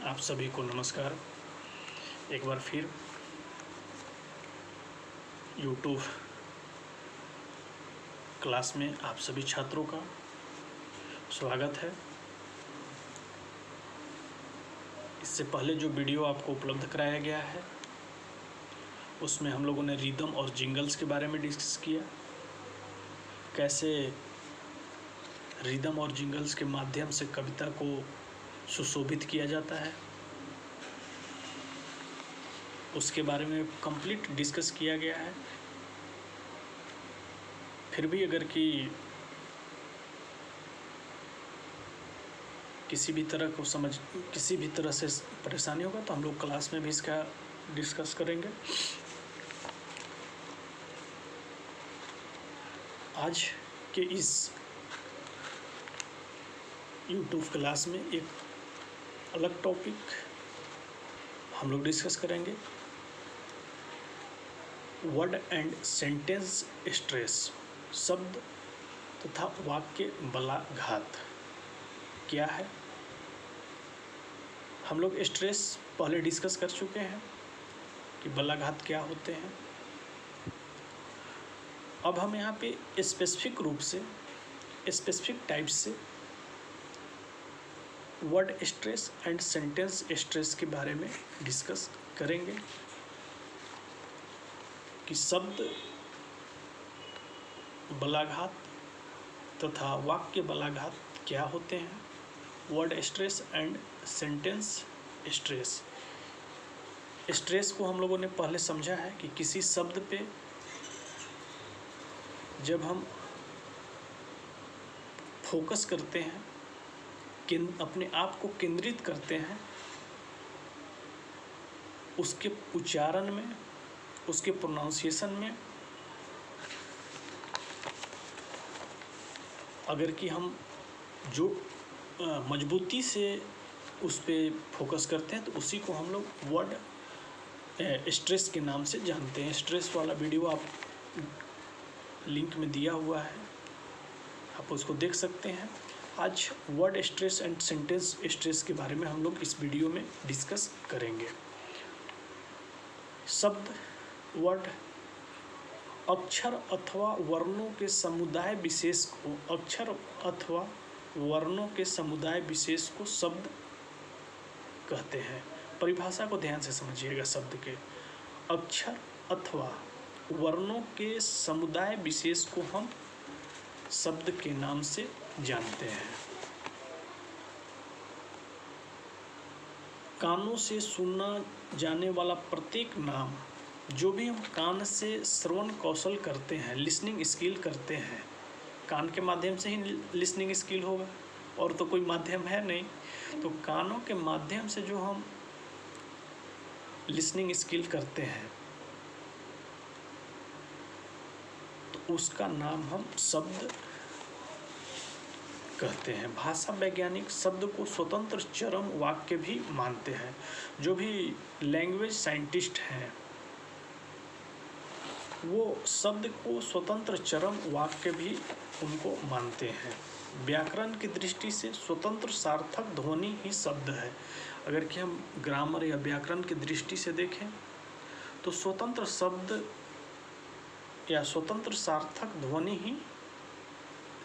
आप सभी को नमस्कार। एक बार फिर यूट्यूब क्लास में आप सभी छात्रों का स्वागत है। इससे पहले जो वीडियो आपको उपलब्ध कराया गया है उसमें हम लोगों ने रिदम और जिंगल्स के बारे में डिस्कस किया, कैसे रिदम और जिंगल्स के माध्यम से कविता को सुशोभित किया जाता है, उसके बारे में कंप्लीट डिस्कस किया गया है। फिर भी अगर किसी भी तरह से परेशानी होगा तो हम लोग क्लास में भी इसका डिस्कस करेंगे। आज के इस यूट्यूब क्लास में एक अलग टॉपिक हम लोग डिस्कस करेंगे, वर्ड एंड सेंटेंस स्ट्रेस, शब्द तथा वाक्य बलाघात क्या है। हम लोग स्ट्रेस पहले डिस्कस कर चुके हैं कि बलाघात क्या होते हैं। अब हम यहाँ पे स्पेसिफिक रूप से स्पेसिफिक टाइप से word stress and sentence stress के बारे में डिस्कस करेंगे कि शब्द बलाघात तथा वाक्य बलाघात क्या होते हैं। Word stress and sentence stress. Stress को हम लोगों ने पहले समझा है कि किसी शब्द पे जब हम फोकस करते हैं, अपने आप को केंद्रित करते हैं, उसके उच्चारण में, उसके प्रोनाउंसिएशन में अगर कि हम जो मजबूती से उस पर फोकस करते हैं तो उसी को हम लोग वर्ड स्ट्रेस के नाम से जानते हैं। स्ट्रेस वाला वीडियो आप लिंक में दिया हुआ है, आप उसको देख सकते हैं। आज word stress and sentence stress के बारे में हम लोग इस वीडियो में डिस्कस करेंगे। शब्द वर्ड अक्षर अथवा वर्णों के समुदाय विशेष को शब्द कहते हैं। परिभाषा को ध्यान से समझिएगा। शब्द के अक्षर अथवा वर्णों के समुदाय विशेष को हम शब्द के नाम से जानते हैं। कानों से सुना जाने वाला प्रत्येक नाम, जो भी हम कान से श्रवण कौशल करते हैं, लिसनिंग स्किल करते हैं, कान के माध्यम से ही लिसनिंग स्किल होगा और तो कोई माध्यम है नहीं। तो कानों के माध्यम से जो हम लिसनिंग स्किल करते हैं तो उसका नाम हम शब्द कहते हैं। भाषा वैज्ञानिक शब्द को स्वतंत्र चरम वाक्य भी मानते हैं। जो भी लैंग्वेज साइंटिस्ट हैं वो शब्द को स्वतंत्र चरम वाक्य भी उनको मानते हैं। व्याकरण की दृष्टि से स्वतंत्र सार्थक ध्वनि ही शब्द है। अगर कि हम ग्रामर या व्याकरण की दृष्टि से देखें तो स्वतंत्र शब्द या स्वतंत्र सार्थक ध्वनि ही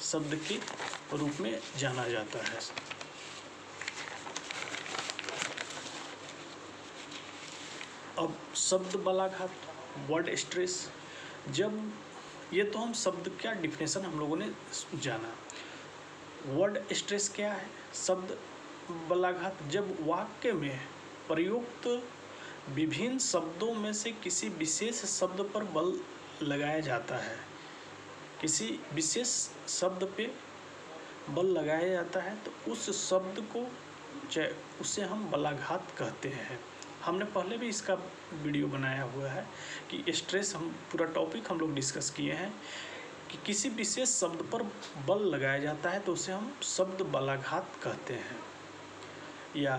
शब्द के रूप में जाना जाता है। अब शब्द बलाघात, वर्ड स्ट्रेस, जब ये तो हम शब्द क्या डिफिनेशन हम लोगों ने जाना। वर्ड स्ट्रेस क्या है? शब्द बलाघात जब वाक्य में प्रयुक्त विभिन्न शब्दों में से किसी विशेष शब्द पर बल लगाया जाता है, किसी विशेष शब्द पे बल लगाया जाता है तो उस शब्द को उसे हम बलाघात कहते हैं। हमने पहले भी इसका वीडियो बनाया हुआ है कि स्ट्रेस, हम पूरा टॉपिक हम लोग डिस्कस किए हैं कि किसी विशेष शब्द पर बल लगाया जाता है तो उसे हम शब्द बलाघात कहते हैं, या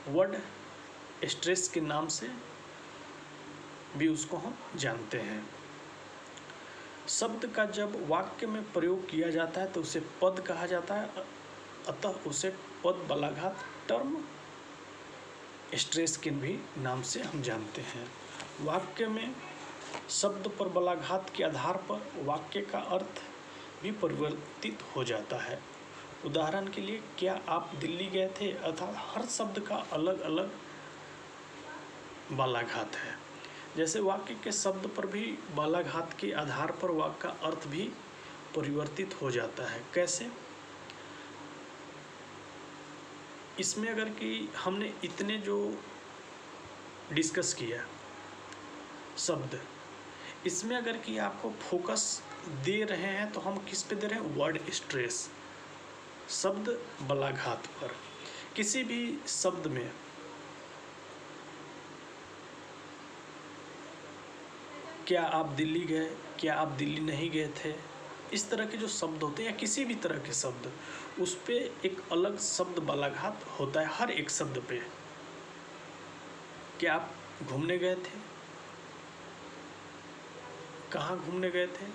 वर्ड स्ट्रेस के नाम से भी उसको हम जानते हैं। शब्द का जब वाक्य में प्रयोग किया जाता है तो उसे पद कहा जाता है अतः उसे पद बलाघात टर्म स्ट्रेस के भी नाम से हम जानते हैं। वाक्य में शब्द पर बलाघात के आधार पर वाक्य का अर्थ भी परिवर्तित हो जाता है। उदाहरण के लिए, क्या आप दिल्ली गए थे, अर्थात हर शब्द का अलग अलग बालाघात है। जैसे वाक्य के शब्द पर भी बालाघात के आधार पर वाक्य का अर्थ भी परिवर्तित हो जाता है। कैसे? इसमें अगर कि हमने इतने जो डिस्कस किया शब्द, इसमें अगर कि आपको फोकस दे रहे हैं तो हम किस पे दे रहे हैं? वर्ड स्ट्रेस, शब्द बलाघात पर। किसी भी शब्द में क्या आप दिल्ली गए, क्या आप दिल्ली नहीं गए थे, इस तरह के जो शब्द होते हैं या किसी भी तरह के शब्द, उस पे एक अलग शब्द बलाघात होता है हर एक शब्द पे। क्या आप घूमने गए थे, कहाँ घूमने गए थे,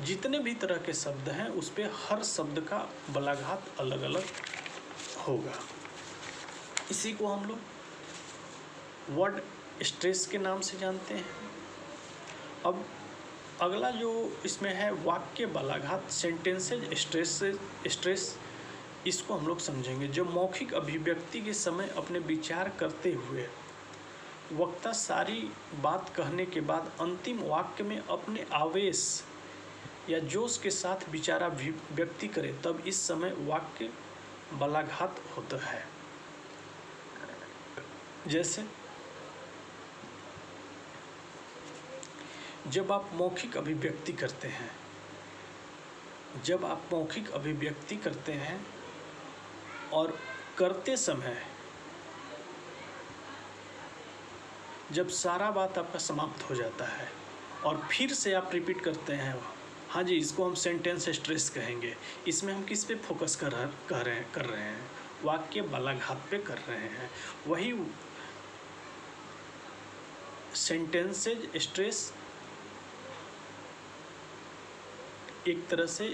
जितने भी तरह के शब्द हैं उस पे हर शब्द का बलाघात अलग अलग होगा। इसी को हम लोग वर्ड स्ट्रेस के नाम से जानते हैं। अब अगला जो इसमें है वाक्य बलाघात, सेंटेंसेज स्ट्रेस, इसको हम लोग समझेंगे। जब मौखिक अभिव्यक्ति के समय अपने विचार करते हुए वक्ता सारी बात कहने के बाद अंतिम वाक्य में अपने आवेश या जोश के साथ विचाराभिव्यक्ति करे, तब इस समय वाक्य बलाघात होता है। जैसे जब आप मौखिक अभिव्यक्ति करते हैं, और करते समय जब सारा बात आपका समाप्त हो जाता है और फिर से आप रिपीट करते हैं, हाँ जी, इसको हम सेंटेंस स्ट्रेस कहेंगे। इसमें हम किस पे फोकस कर रहे हैं? वाक्य बलाघात पे कर रहे हैं। वही सेंटेंसेज स्ट्रेस एक तरह से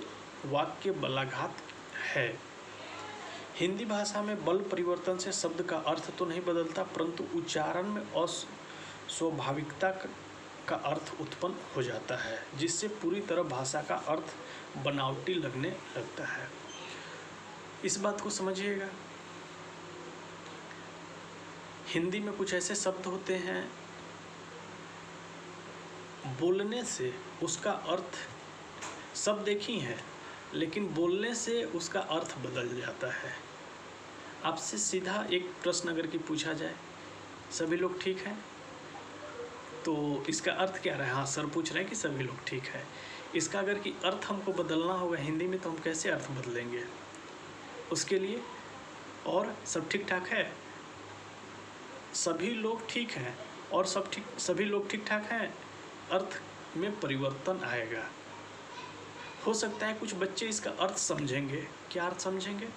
वाक्य बलाघात है। हिंदी भाषा में बल परिवर्तन से शब्द का अर्थ तो नहीं बदलता, परंतु उच्चारण में अस्वाभाविकता का अर्थ उत्पन्न हो जाता है, जिससे पूरी तरह भाषा का अर्थ बनावटी लगने लगता है। इस बात को समझिएगा। हिंदी में कुछ ऐसे शब्द होते हैं, बोलने से उसका अर्थ, शब्द एक ही है लेकिन बोलने से उसका अर्थ बदल जाता है। आपसे सीधा एक प्रश्न अगर कि पूछा जाए, सभी लोग ठीक हैं, तो इसका अर्थ क्या रहा? हाँ, सर पूछ रहे हैं कि सभी लोग ठीक है। इसका अगर कि अर्थ हमको बदलना होगा हिंदी में, तो हम कैसे अर्थ बदलेंगे उसके लिए? और सब ठीक ठाक है, सभी लोग ठीक हैं और सभी लोग ठीक ठाक हैं, अर्थ में परिवर्तन आएगा। हो सकता है कुछ बच्चे इसका अर्थ समझेंगे। क्या अर्थ समझेंगे?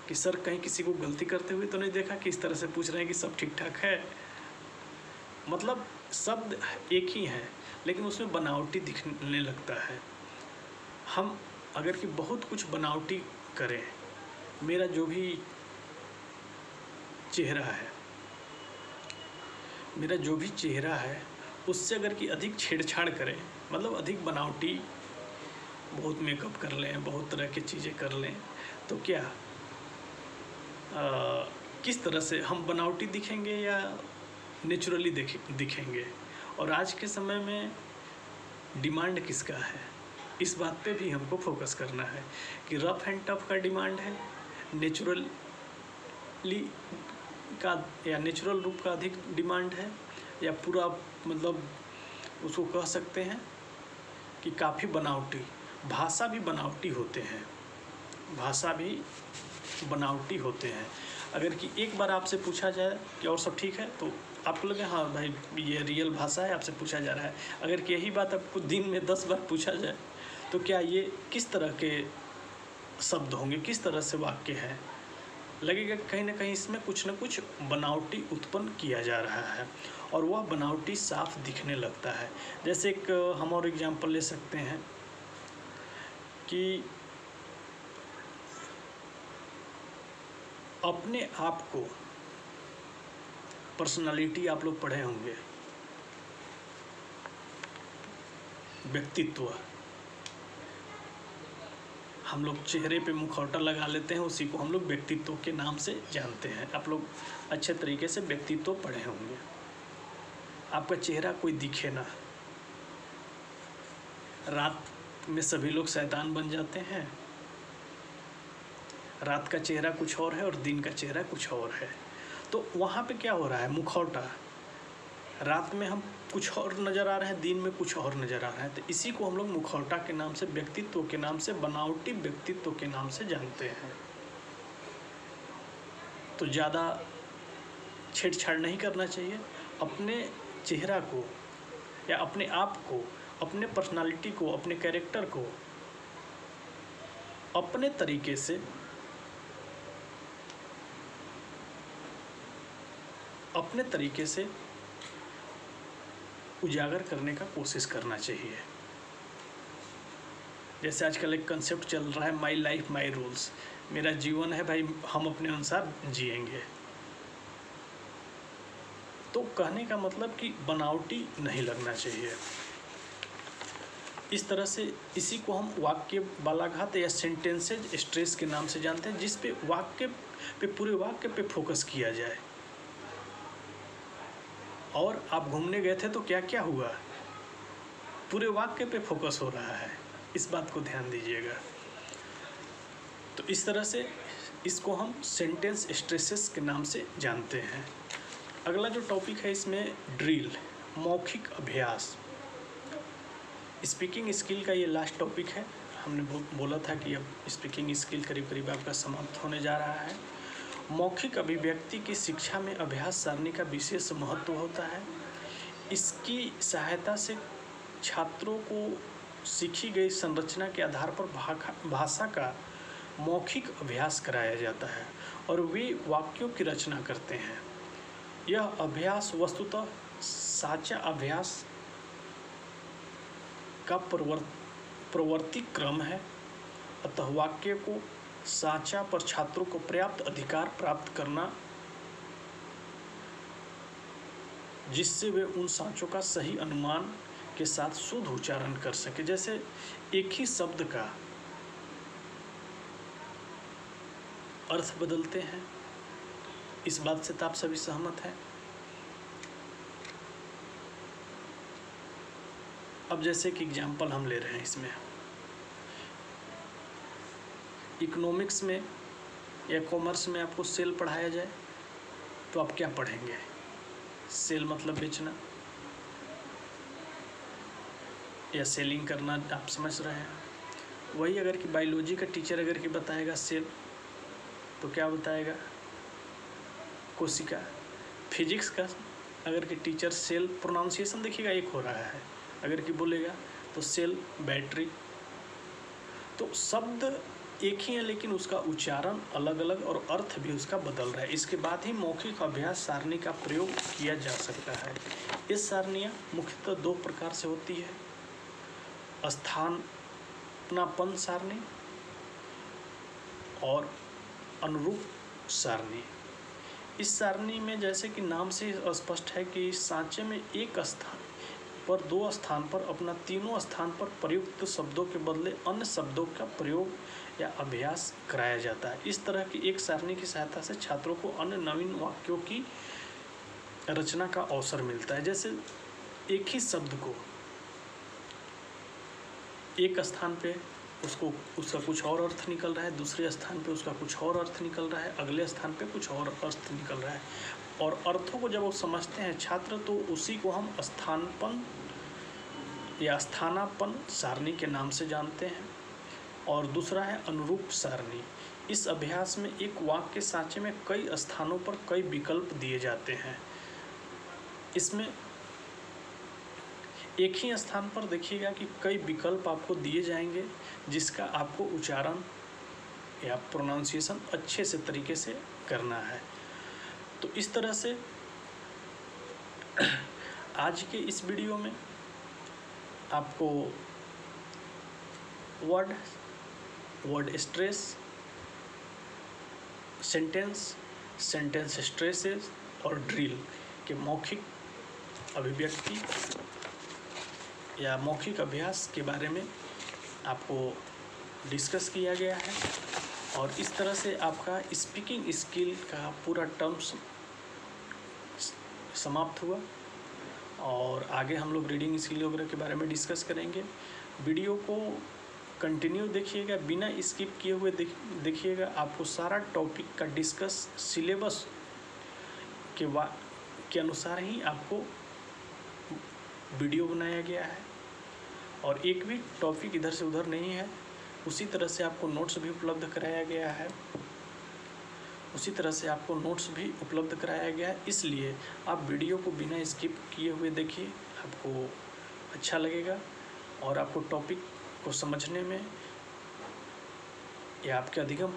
कि सर कहीं किसी को गलती करते हुए तो नहीं देखा कि इस तरह से पूछ रहे हैं कि सब ठीक ठाक है। मतलब शब्द एक ही है लेकिन उसमें बनावटी दिखने लगता है। हम अगर कि बहुत कुछ बनावटी करें, मेरा जो भी चेहरा है उससे अगर कि अधिक छेड़छाड़ करें, मतलब अधिक बनावटी, बहुत मेकअप कर लें, बहुत तरह की चीज़ें कर लें, तो क्या किस तरह से हम बनावटी दिखेंगे या नेचुरली दिखेंगे? और आज के समय में डिमांड किसका है, इस बात पे भी हमको फोकस करना है कि रफ एंड टफ का डिमांड है, नेचुरली का या नेचुरल रूप का अधिक डिमांड है, या पूरा मतलब उसको कह सकते हैं कि काफ़ी बनावटी। भाषा भी बनावटी होते हैं। अगर कि एक बार आपसे पूछा जाए कि और सब ठीक है, तो आपको लगे हाँ भाई ये रियल भाषा है, आपसे पूछा जा रहा है। अगर कि यही बात आपको दिन में 10 बार पूछा जाए तो क्या ये किस तरह के शब्द होंगे, किस तरह से वाक्य है? लगेगा कहीं ना कहीं इसमें कुछ न कुछ बनावटी उत्पन्न किया जा रहा है और वह बनावटी साफ दिखने लगता है। जैसे एक हम और एग्जाम्पल ले सकते हैं कि अपने आप को, पर्सनालिटी आप लोग पढ़े होंगे, व्यक्तित्व, हम लोग चेहरे पे मुखौटा लगा लेते हैं, उसी को हम लोग व्यक्तित्व के नाम से जानते हैं। आप लोग अच्छे तरीके से व्यक्तित्व पढ़े होंगे। आपका चेहरा कोई दिखे ना, रात में सभी लोग शैतान बन जाते हैं। रात का चेहरा कुछ और है और दिन का चेहरा कुछ और है। तो वहाँ पे क्या हो रहा है, मुखौटा, रात में हम कुछ और नज़र आ रहे हैं, दिन में कुछ और नज़र आ रहे हैं। तो इसी को हम लोग मुखौटा के नाम से, व्यक्तित्व के नाम से, बनावटी व्यक्तित्व के नाम से जानते हैं। तो ज़्यादा छेड़छाड़ नहीं करना चाहिए। अपने चेहरा को या अपने आप को, अपने पर्सनालिटी को, अपने कैरेक्टर को अपने तरीके से, अपने तरीके से उजागर करने का कोशिश करना चाहिए। जैसे आजकल एक कंसेप्ट चल रहा है, माई लाइफ माई रूल्स, मेरा जीवन है भाई, हम अपने अनुसार जिएंगे। तो कहने का मतलब कि बनावटी नहीं लगना चाहिए। इस तरह से इसी को हम वाक्य बालाघात या सेंटेंसेज स्ट्रेस के नाम से जानते हैं, जिस पे वाक्य पे, पूरे वाक्य पे फोकस किया जाए। और आप घूमने गए थे तो क्या क्या हुआ, पूरे वाक्य पे फोकस हो रहा है, इस बात को ध्यान दीजिएगा। तो इस तरह से इसको हम सेंटेंस स्ट्रेसेस के नाम से जानते हैं। अगला जो टॉपिक है इसमें ड्रिल, मौखिक अभ्यास। स्पीकिंग स्किल का ये लास्ट टॉपिक है। हमने बोला था कि अब स्पीकिंग स्किल करीब करीब आपका समाप्त होने जा रहा है। मौखिक अभिव्यक्ति की शिक्षा में अभ्यास सारणी का विशेष महत्व होता है। इसकी सहायता से छात्रों को सीखी गई संरचना के आधार पर भाषा का मौखिक अभ्यास कराया जाता है और वे वाक्यों की रचना करते हैं। यह अभ्यास वस्तुतः साचा अभ्यास का प्रवर्ती क्रम है। अतः वाक्य को साचा पर छात्रों को पर्याप्त अधिकार प्राप्त करना, जिससे वे उन साँचों का सही अनुमान के साथ शुद्ध उच्चारण कर सके। जैसे एक ही शब्द का अर्थ बदलते हैं, इस बात से तो आप सभी सहमत हैं। अब जैसे कि एग्जाम्पल हम ले रहे हैं, इसमें इकोनॉमिक्स में या कॉमर्स में आपको सेल पढ़ाया जाए तो आप क्या पढ़ेंगे? सेल मतलब बेचना या सेलिंग करना, आप समझ रहे हैं। वही अगर कि बायोलॉजी का टीचर अगर कि बताएगा सेल, तो क्या बताएगा? कोशिका। फिजिक्स का अगर कि टीचर सेल, प्रोनाउंसिएशन देखिएगा एक हो रहा है, अगर कि बोलेगा तो सेल बैटरी। तो शब्द एक ही है लेकिन उसका उच्चारण अलग अलग और अर्थ भी उसका बदल रहा है। इसके बाद ही मौखिक अभ्यास सारणी का प्रयोग किया जा सकता है। ये सारणियाँ मुख्यतः दो प्रकार से होती है, स्थानापन्न सारणी और अनुरूप सारणी। इस सारणी में जैसे कि नाम से स्पष्ट है कि सांचे में एक स्थान पर, दो स्थान पर अपना तीनों स्थान पर प्रयुक्त शब्दों के बदले अन्य शब्दों का प्रयोग या अभ्यास कराया जाता है। इस तरह की एक सारणी की सहायता से छात्रों को अन्य नवीन वाक्यों की रचना का अवसर मिलता है। जैसे एक ही शब्द को एक स्थान पे उसका कुछ और अर्थ निकल रहा है, दूसरे स्थान पे उसका कुछ और अर्थ निकल रहा है, अगले स्थान पे कुछ और अर्थ निकल रहा है। और अर्थों को जब वो समझते हैं छात्र, तो उसी को हम स्थानापन्न या स्थानापन्न सारणी के नाम से जानते हैं। और दूसरा है अनुरूप सारणी। इस अभ्यास में एक वाक्य के सांचे में कई स्थानों पर कई विकल्प दिए जाते हैं। इसमें एक ही स्थान पर देखिएगा कि कई विकल्प आपको दिए जाएंगे, जिसका आपको उच्चारण या प्रोनाउंसिएशन अच्छे से तरीके से करना है। तो इस तरह से आज के इस वीडियो में आपको word stress, sentence, sentence stresses और ड्रिल के मौखिक अभिव्यक्ति या मौखिक अभ्यास के बारे में आपको डिस्कस किया गया है। और इस तरह से आपका स्पीकिंग स्किल का पूरा टर्म्स समाप्त हुआ। और आगे हम लोग रीडिंग स्किल वगैरह के बारे में डिस्कस करेंगे। वीडियो को कंटिन्यू देखिएगा, बिना स्किप किए हुए देखिएगा। आपको सारा टॉपिक का डिस्कस सिलेबस के अनुसार ही आपको वीडियो बनाया गया है और एक भी टॉपिक इधर से उधर नहीं है। उसी तरह से आपको नोट्स भी उपलब्ध कराया गया है। इसलिए आप वीडियो को बिना स्किप किए हुए देखिए, आपको अच्छा लगेगा और आपको टॉपिक को समझने में या आपके अधिगम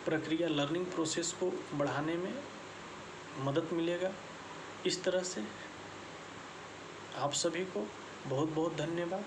प्रक्रिया लर्निंग प्रोसेस को बढ़ाने में मदद मिलेगा। इस तरह से आप सभी को बहुत बहुत धन्यवाद।